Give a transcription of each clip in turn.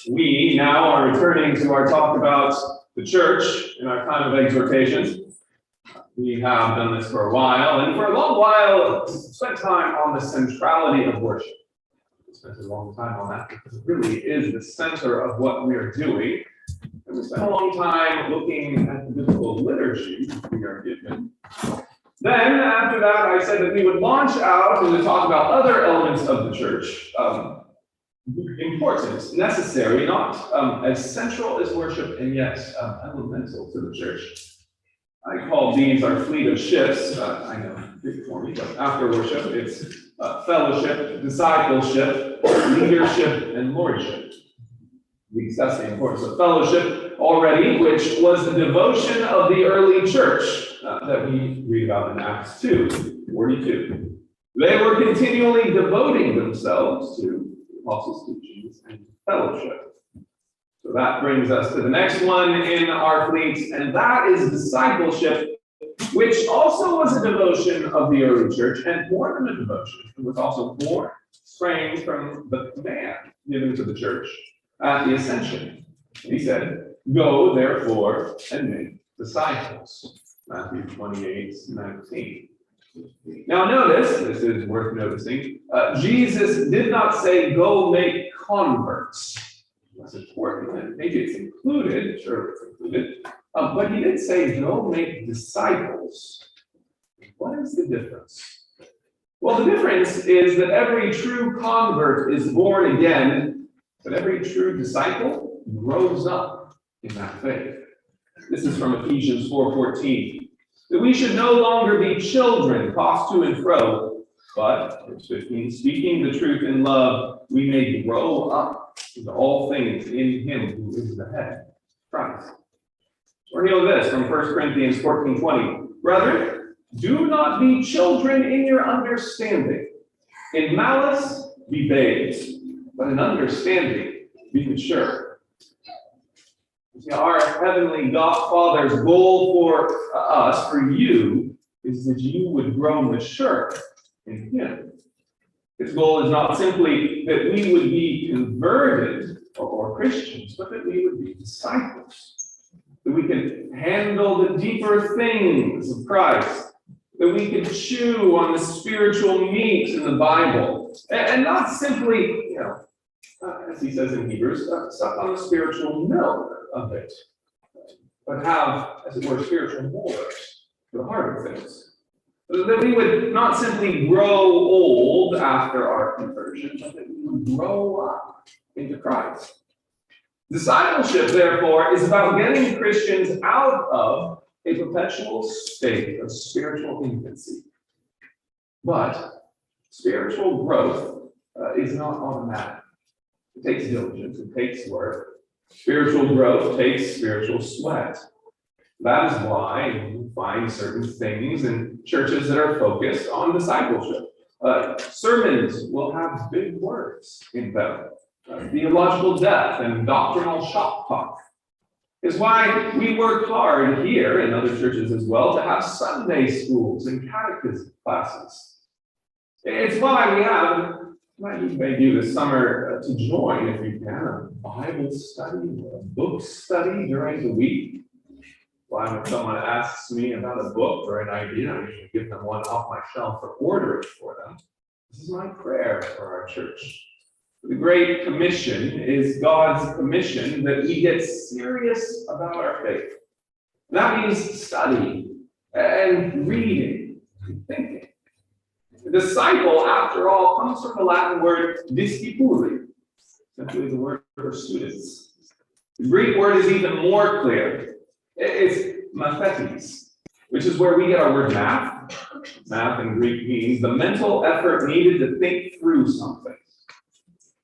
We now are returning to our talk about the church in our time of exhortation. We have done this for a while, and for a long while, spent time on the centrality of worship. We spent a long time on that because it really is the center of what we are doing. And we spent a long time looking at the biblical liturgy we are given. Then, after that, I said that we would launch out and to talk about other elements of the church. Important, necessary, not as central as worship, and yet elemental to the church. I call these our fleet of ships. I know, big for me, but after worship, it's fellowship, discipleship, leadership, and lordship. We discussed the importance of fellowship already, which was the devotion of the early church that we read about in Acts 2:42. They were continually devoting themselves to apostles' teachings and fellowship. So that brings us to the next one in our fleet, and that is discipleship, which also was a devotion of the early church, and more than a devotion. It was also born, sprang from the command given to the church at the ascension. He said, "Go, therefore, and make disciples." Matthew 28:19. Now notice, this is worth noticing, Jesus did not say, "Go make converts." That's important. Maybe it's included, sure it's included, but he did say, "Go make disciples." What is the difference? Well, the difference is that every true convert is born again, but every true disciple grows up in that faith. This is from Ephesians 4:14. That we should no longer be children, tossed to and fro, but, verse 15, speaking the truth in love, we may grow up into all things in him who is the head, Christ. Or hear this from 1 Corinthians 14:20. Brethren, do not be children in your understanding. In malice be babes, but in understanding be mature. See, our heavenly Father's goal for us, for you, is that you would grow mature in him. His goal is not simply that we would be converted or Christians, but that we would be disciples. That we could handle the deeper things of Christ. That we could chew on the spiritual meat in the Bible. And not simply, as he says in Hebrews, suck on the spiritual milk of it, but have, as it were, spiritual morals for the harder things. That we would not simply grow old after our conversion, but that we would grow up into Christ. Discipleship, therefore, is about getting Christians out of a perpetual state of spiritual infancy. But spiritual growth is not automatic. It takes diligence, it takes work. Spiritual growth takes spiritual sweat. That is why you find certain things in churches that are focused on discipleship. Sermons will have big words in them. Theological depth and doctrinal shop talk. It's why we work hard here, in other churches as well, to have Sunday schools and catechism classes. It's why we have, you may do this summer to join, if you can, a Bible study or a book study during the week. Why, when someone asks me about a book or an idea, I usually give them one off my shelf or order it for them. This is my prayer for our church. The Great Commission is God's commission that we get serious about our faith. And that means studying and reading and thinking. The disciple, after all, comes from the Latin word discipuli, simply the word for students. The Greek word is even more clear. It's mathetes, which is where we get our word math. Math in Greek means the mental effort needed to think through something.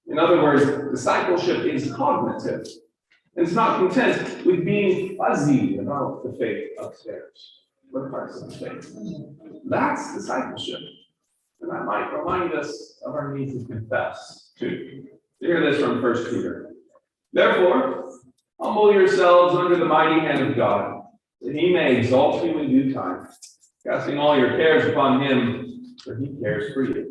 In other words, discipleship is cognitive. And it's not content with being fuzzy about the faith upstairs, or parts of the faith. That's discipleship. And that might remind us of our need to confess, too. You hear this from 1 Peter. Therefore, humble yourselves under the mighty hand of God, that he may exalt you in due time, casting all your cares upon him, for he cares for you.